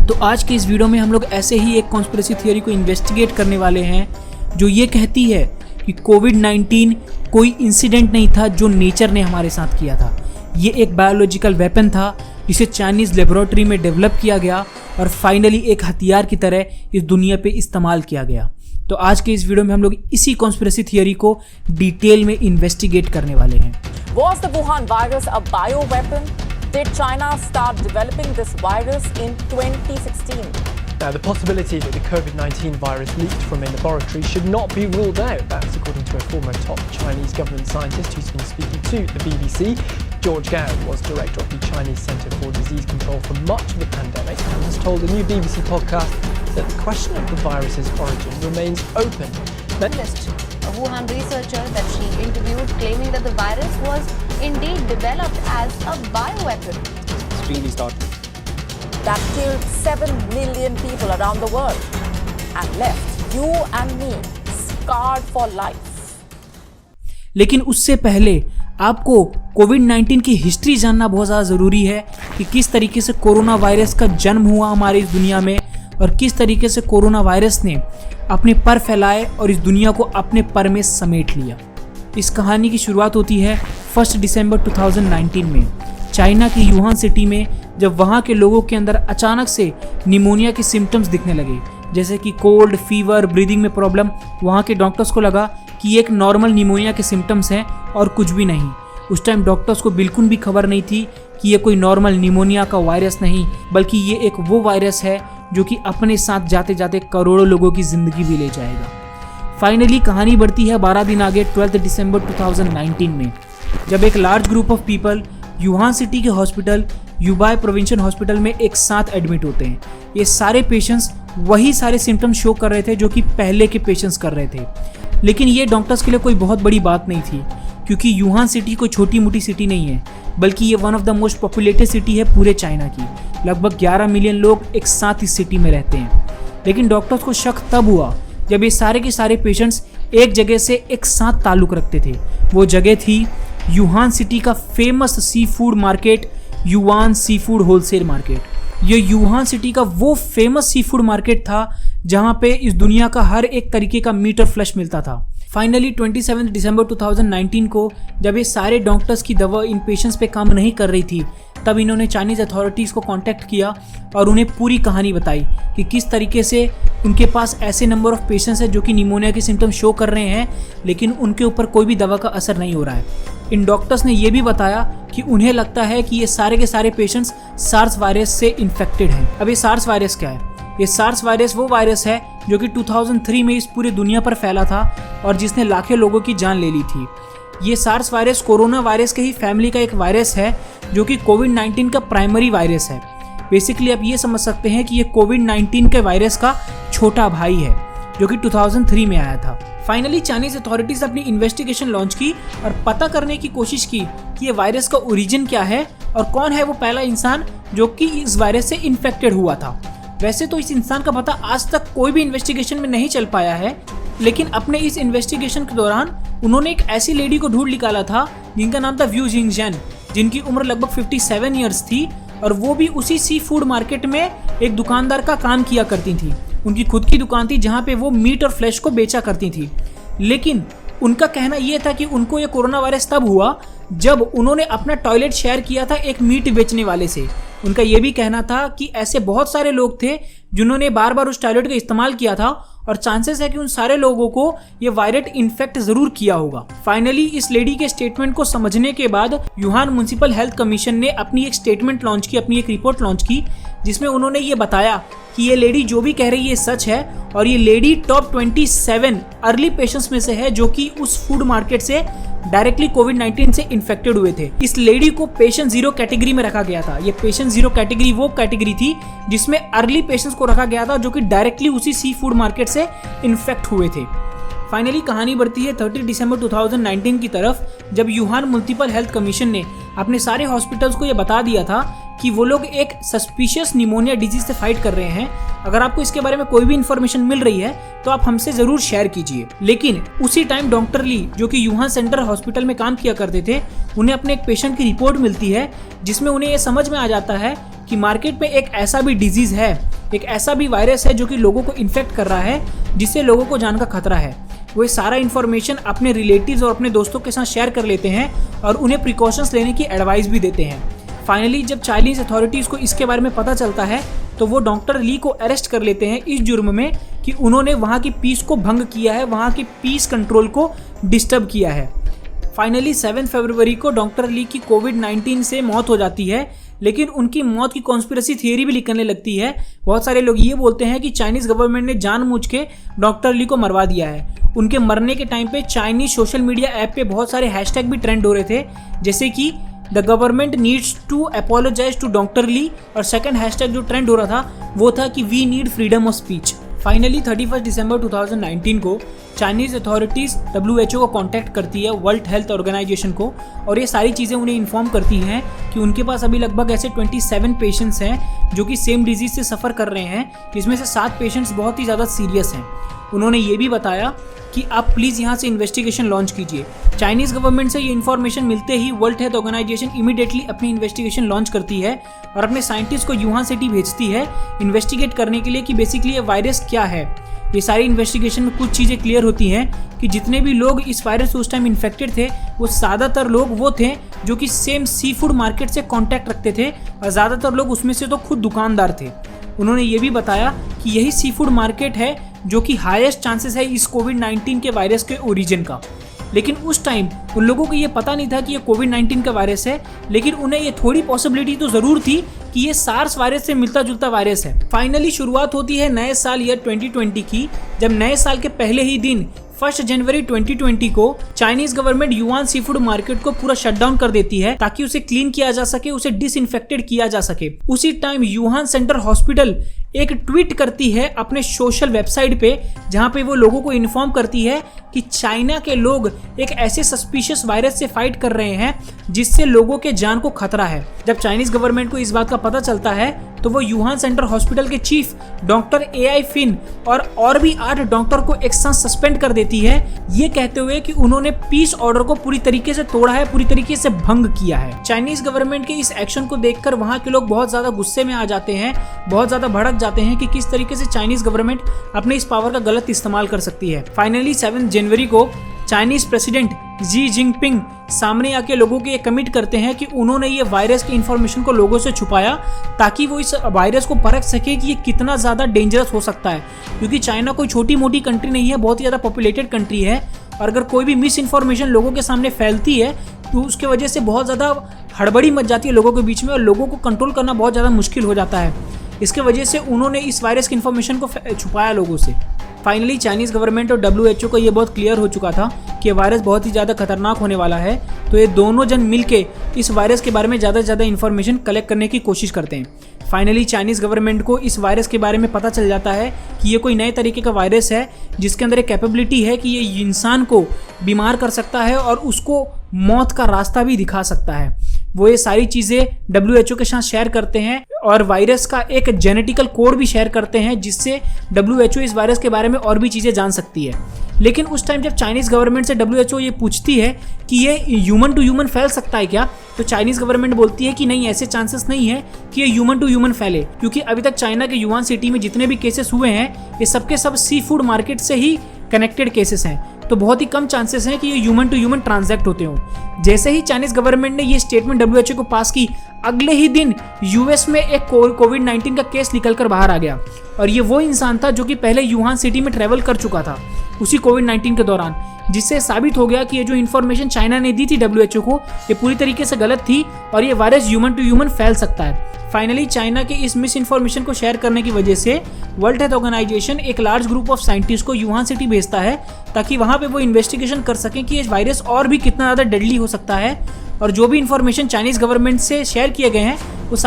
तो आज के इस वीडियो में हम लोग ऐसे ही एक कॉन्स्पिरेसी थियरी को इन्वेस्टिगेट करने वाले हैं जो ये कहती है कि कोविड-19 कोई इंसिडेंट नहीं था जो नेचर ने हमारे साथ किया था। ये एक बायोलॉजिकल वेपन था जिसे चाइनीज़ लेबोरेटरी में डेवलप किया गया और फाइनली एक हथियार की तरह इस दुनिया पे इस्तेमाल किया गया। तो आज के इस वीडियो में हम लोग इसी कॉन्स्पिरेसी थियरी को डिटेल में इन्वेस्टिगेट करने वाले हैं। Was the Wuhan virus a bioweapon? Did China start developing this virus in 2016? Now, the possibility that the COVID-19 virus leaked from a laboratory should not be ruled out. That's according to a former top Chinese government scientist who's been speaking to the BBC. George Gao was director of the Chinese Centre for Disease Control for much of the pandemic and has told a new BBC podcast that the question of the virus's origin remains open. A Wuhan researcher that she interviewed claiming that the virus was indeed developed as a bioweapon. It's really startling. That killed 7 million people around the world and left you and me scarred for life. लेकिन उससे पहले आपको कोविड-19 की history जानना बहुत ज़्यादा ज़रूरी है कि किस तरीके से कोरोना वायरस का जन्म हुआ हमारी इस दुनिया में और किस तरीके से कोरोना वायरस ने अपने पर फैलाए और इस दुनिया को अपने पर में समेट लिया। इस कहानी की शुरुआत होती है 1 दिसंबर 2019 में चाइना की यूहान सिटी में, जब वहाँ के लोगों के अंदर अचानक से निमोनिया के सिम्टम्स दिखने लगे, जैसे कि कोल्ड, फीवर, ब्रीदिंग में प्रॉब्लम। वहाँ के डॉक्टर्स को लगा कि ये एक नॉर्मल निमोनिया के सिम्टम्स हैं और कुछ भी नहीं। उस टाइम डॉक्टर्स को बिल्कुल भी खबर नहीं थी कि ये कोई नॉर्मल निमोनिया का वायरस नहीं, बल्कि ये एक वो वायरस है जो कि अपने साथ जाते जाते करोड़ों लोगों की ज़िंदगी भी ले जाएगा। फाइनली कहानी बढ़ती है 12 दिन आगे 12 दिसंबर 2019 में, जब एक large group of people Wuhan city के हॉस्पिटल यूबाई प्रोविंशियल हॉस्पिटल में एक साथ एडमिट होते हैं। ये सारे पेशेंट्स वही सारे सिम्टम्स शो कर रहे थे जो कि पहले के पेशेंट्स कर रहे थे। लेकिन ये डॉक्टर्स के लिए कोई बहुत बड़ी बात नहीं थी, क्योंकि यूहान सिटी कोई छोटी मोटी सिटी नहीं है, बल्कि ये one of the most populated city है पूरे चाइना की। लगभग 11 मिलियन लोग एक साथ इस सिटी में रहते हैं। लेकिन डॉक्टर्स को शक तब हुआ जब ये सारे के सारे पेशेंट्स एक जगह से एक साथ ताल्लुक़ रखते थे। वो जगह थी यूहान सिटी का famous sea food market, yuan sea food wholesale market. ये यूहान सिटी का वो फेमस सी फूड मार्केट था जहाँ पे इस दुनिया का हर एक तरीके का मीट और फ्लैश मिलता था। फाइनली 27 दिसंबर 2019 को जब ये सारे डॉक्टर्स की दवा इन पेशेंट्स पे काम नहीं कर रही थी, तब इन्होंने चाइनीज़ अथॉरिटीज़ को कांटेक्ट किया और उन्हें पूरी कहानी बताई कि किस तरीके से उनके पास ऐसे नंबर ऑफ पेशेंट्स हैं जो कि निमोनिया के सिम्टम शो कर रहे हैं, लेकिन उनके ऊपर कोई भी दवा का असर नहीं हो रहा है। इन डॉक्टर्स ने ये भी बताया कि उन्हें लगता है कि ये सारे के सारे पेशेंट्स सार्स वायरस से इन्फेक्टेड हैं। अब ये सार्स वायरस क्या है? ये सार्स वायरस वो वायरस है जो कि 2003 में इस पूरी दुनिया पर फैला था और जिसने लाखों लोगों की जान ले ली थी। ये सार्स वायरस कोरोना वायरस के ही फैमिली का एक वायरस है जो कि कोविड-19 का प्राइमरी वायरस है। बेसिकली आप ये समझ सकते हैं कि ये कोविड-19 के वायरस का छोटा भाई है जो कि 2003 में आया था। फाइनली चाइनीज अथॉरिटीज अपनी इन्वेस्टिगेशन लॉन्च की और पता करने की कोशिश की कि ये वायरस का ओरिजिन क्या है और कौन है वो पहला इंसान जो कि इस वायरस से इन्फेक्टेड हुआ था। वैसे तो इस इंसान का पता आज तक कोई भी इन्वेस्टिगेशन में नहीं चल पाया है, लेकिन अपने इस इन्वेस्टिगेशन के दौरान उन्होंने एक ऐसी लेडी को ढूंढ निकाला था जिनका नाम था व्यू जिंगजन, जिनकी उम्र लगभग 57 ईयर्स थी और वो भी उसी सी फूड मार्केट में एक दुकानदार का काम किया करती थी। उनकी खुद की दुकान थी जहाँ पे वो मीट और फ्लैश को बेचा करती थी। लेकिन उनका कहना ये था कि उनको ये कोरोना वायरस तब हुआ जब उन्होंने अपना टॉयलेट शेयर किया था एक मीट बेचने वाले से। उनका ये भी कहना था कि ऐसे बहुत सारे लोग थे जिन्होंने बार बार उस टॉयलेट का इस्तेमाल किया था और चांसेस है कि उन सारे लोगों को ये वायरस इन्फेक्ट जरूर किया होगा। फाइनली इस लेडी के स्टेटमेंट को समझने के बाद यूहान म्युनिसिपल हेल्थ कमीशन ने अपनी एक स्टेटमेंट लॉन्च की, अपनी एक रिपोर्ट लॉन्च की, जिसमें उन्होंने ये बताया कि ये लेडी जो भी कह रही है सच है और ये लेडी टॉप 27 अर्ली पेशेंट्स में से है जो कि उस फूड मार्केट से डायरेक्टली कोविड-19 से इन्फेक्टेड हुए थे। इस लेडी को पेशेंट 0 कैटेगरी में रखा गया था। ये पेशेंट 0 कैटेगरी वो कैटेगरी थी जिसमें अर्ली पेशेंट्स को रखा गया था जो कि डायरेक्टली उसी सी फूड मार्केट से इन्फेक्ट हुए थे। फाइनली कहानी बढ़ती है 30 दिसंबर 2019 की तरफ, जब यूहान म्युनिसिपल हेल्थ कमीशन ने अपने सारे हॉस्पिटल्स को ये बता दिया था कि वो लोग एक सस्पिशियस निमोनिया डिजीज से फाइट कर रहे हैं। अगर आपको इसके बारे में कोई भी इन्फॉर्मेशन मिल रही है तो आप हमसे जरूर शेयर कीजिए। लेकिन उसी टाइम डॉक्टर ली, जो कि यूहान सेंट्रल हॉस्पिटल में काम किया करते थे, उन्हें अपने एक पेशेंट की रिपोर्ट मिलती है जिसमें उन्हें ये समझ में आ जाता है कि मार्केट में एक ऐसा भी डिजीज है, एक ऐसा भी वायरस है जो कि लोगों को इन्फेक्ट कर रहा है, जिससे लोगों को जान का खतरा है। वो ये सारा इन्फॉर्मेशन अपने रिलेटिव्स और अपने दोस्तों के साथ शेयर कर लेते हैं और उन्हें प्रिकॉशंस लेने की एडवाइस भी देते हैं। फाइनली जब चाइनीज अथॉरिटीज़ को इसके बारे में पता चलता है तो वो डॉक्टर ली को अरेस्ट कर लेते हैं इस जुर्म में कि उन्होंने वहाँ की पीस को भंग किया है, वहाँ की पीस कंट्रोल को डिस्टर्ब किया है। फाइनली 7 फरवरी को डॉक्टर ली की कोविड-19 से मौत हो जाती है, लेकिन उनकी मौत की कॉन्स्पिरेसी थियरी भी निकलने लगती है। बहुत सारे लोग ये बोलते हैं कि चाइनीज़ गवर्नमेंट ने जानबूझ के डॉक्टर ली को मरवा दिया है। उनके मरने के टाइम पे चाइनीज सोशल मीडिया ऐप पे बहुत सारे हैशटैग भी ट्रेंड हो रहे थे, जैसे कि the government needs to apologise to doctor Li, और सेकंड हैशटैग जो ट्रेंड हो रहा था वो था कि we need freedom of speech. Finally 31 दिसंबर 2019 को चाइनीज़ अथॉरिटीज़ WHO को कांटेक्ट करती है, वर्ल्ड हेल्थ ऑर्गेनाइजेशन को, और ये सारी चीज़ें उन्हें इन्फॉर्म करती हैं कि उनके पास अभी लगभग ऐसे 27 पेशेंट्स हैं जो कि सेम डिजीज़ से सफ़र कर रहे हैं, जिसमें से 7 पेशेंट्स बहुत ही ज़्यादा सीरियस हैं। उन्होंने ये भी बताया कि आप प्लीज़ यहाँ से इन्वेस्टिगेशन लॉन्च कीजिए। चाइनीज़ गवर्नमेंट से ये इन्फॉर्मेशन मिलते ही वर्ल्ड हेल्थ ऑर्गेनाइजेशन इमीडिएटली अपनी इन्वेस्टिगेशन लॉन्च करती है और अपने साइंटिस्ट को यूहान सिटी भेजती है इन्वेस्टिगेट करने के लिए कि बेसिकली ये वायरस क्या है। ये सारी इन्वेस्टिगेशन में कुछ चीज़ें क्लियर होती हैं कि जितने भी लोग इस वायरस से उस टाइम इन्फेक्टेड थे वो ज़्यादातर लोग वो थे जो कि सेम सी फूड मार्केट से कॉन्टैक्ट रखते थे, और ज़्यादातर लोग उसमें से तो खुद दुकानदार थे। उन्होंने ये भी बताया कि यही सी फूड मार्केट है जो कि हाईएस्ट चांसेस है इस कोविड-19 के वायरस के ओरिजिन का। लेकिन उस टाइम उन लोगों को ये पता नहीं था कि ये कोविड-19 का वायरस है, लेकिन उन्हें ये थोड़ी पॉसिबिलिटी तो ज़रूर थी कि ये सार्स वायरस से मिलता जुलता वायरस है। फाइनली शुरुआत होती है नए साल ईयर 2020 की, जब नए साल के पहले ही दिन 1 जनवरी 2020 को Chinese government yuan sea food market को पूरा शटडाउन कर देती है ताकि उसे क्लीन किया जा सके, उसे डिसइंफेक्टेड किया जा सके। उसी टाइम युहान सेंट्रल हॉस्पिटल एक ट्वीट करती है अपने सोशल वेबसाइट पे, जहां पे वो लोगों को इन्फॉर्म करती है कि चाइना के लोग एक ऐसे सस्पिशियस वायरस से फाइट कर रहे हैं जिससे लोगों के जान को खतरा है। जब चाइनीज गवर्नमेंट को इस बात का पता चलता है तो वो युहान सेंट्रल हॉस्पिटल के चीफ डॉक्टर AI फिन और भी 8 डॉक्टर को एक साथ सस्पेंड कर देती है, ये कहते हुए कि उन्होंने पीस ऑर्डर को पूरी तरीके से तोड़ा है, पूरी तरीके से भंग किया है। चाइनीज गवर्नमेंट के इस एक्शन को देखकर वहां के लोग बहुत ज्यादा गुस्से में आ जाते हैं, बहुत ज्यादा भड़क जाते हैं कि किस तरीके से चाइनीज गवर्नमेंट अपने इस पावर का गलत इस्तेमाल कर सकती है। फाइनली 7 जनवरी को चाइनीज प्रेसिडेंट जी जिनपिंग सामने आके लोगों को ये कमिट करते हैं कि उन्होंने ये वायरस की इन्फॉर्मेशन को लोगों से छुपाया ताकि वो इस वायरस को परख सके कि ये कितना ज़्यादा डेंजरस हो सकता है, क्योंकि चाइना कोई छोटी मोटी कंट्री नहीं है, बहुत ही ज़्यादा पॉपुलेटेड कंट्री है, और अगर कोई भी मिस इन्फॉर्मेशन लोगों के सामने फैलती है तो उसके वजह से बहुत ज़्यादा हड़बड़ी मच जाती है लोगों के बीच में और लोगों को कंट्रोल करना बहुत ज़्यादा मुश्किल हो जाता है। इसके वजह से उन्होंने इस वायरस की इन्फॉर्मेशन को छुपाया लोगों से। फाइनली चाइनीज़ गवर्नमेंट और WHO को ये बहुत क्लियर हो चुका था कि वायरस बहुत ही ज़्यादा खतरनाक होने वाला है, तो ये दोनों जन मिलके इस वायरस के बारे में ज़्यादा से ज़्यादा इन्फॉर्मेशन कलेक्ट करने की कोशिश करते हैं। फाइनली चाइनीज़ गवर्नमेंट को इस वायरस के बारे में पता चल जाता है कि ये कोई नए तरीके का वायरस है जिसके अंदर एक कैपेबिलिटी है कि ये इंसान को बीमार कर सकता है और उसको मौत का रास्ता भी दिखा सकता है। वो ये सारी चीज़ें WHO के साथ शेयर करते हैं और वायरस का एक जेनेटिकल कोड भी शेयर करते हैं जिससे WHO इस वायरस के बारे में और भी चीज़ें जान सकती है। लेकिन उस टाइम जब चाइनीज़ गवर्नमेंट से WHO ये पूछती है कि ये ह्यूमन टू ह्यूमन फैल सकता है क्या, तो चाइनीज़ गवर्नमेंट बोलती है कि नहीं, ऐसे चांसेस नहीं है कि ये ह्यूमन टू ह्यूमन फैले, क्योंकि अभी तक चाइना के युहान सिटी में जितने भी केसेस हुए हैं ये सबके सब सी फूड मार्केट से ही कनेक्टेड केसेस हैं, तो बहुत ही कम चांसेस हैं कि ये ह्यूमन टू ह्यूमन ट्रांजैक्ट होते हों। जैसे ही चाइनीज़ गवर्नमेंट ने ये स्टेटमेंट WHO को पास की, अगले ही दिन US में एक कोविड-19 का केस निकलकर बाहर आ गया, और ये वो इंसान था जो कि पहले युहान सिटी में ट्रैवल कर चुका था उसी कोविड-19 के दौरान, जिससे साबित हो गया कि ये जो इन्फॉर्मेशन चाइना ने दी थी WHO को ये पूरी तरीके से गलत थी और ये वायरस ह्यूमन टू ह्यूमन फैल सकता है। फाइनली चाइना के इस मिस इन्फॉर्मेशन को शेयर करने की वजह से वर्ल्ड हेल्थ ऑर्गेनाइजेशन एक लार्ज ग्रुप ऑफ साइंटिस्ट को युहान सिटी भेजता है ताकि वहाँ पे वो इन्वेस्टिगेशन कर सकें कि ये वायरस और भी कितना ज़्यादा डेडली हो सकता है, और जो भी इन्फॉर्मेशन चाइनीज़ गवर्नमेंट से शेयर किए गए हैं वो